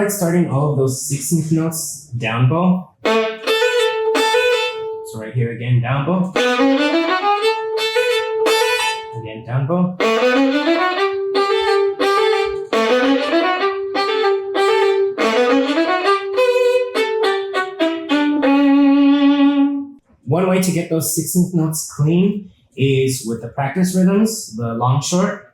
like starting all of those 16th notes down bow. So right here again, down bow. Again, down bow. One way to get those 16th notes clean is with the practice rhythms, the long short.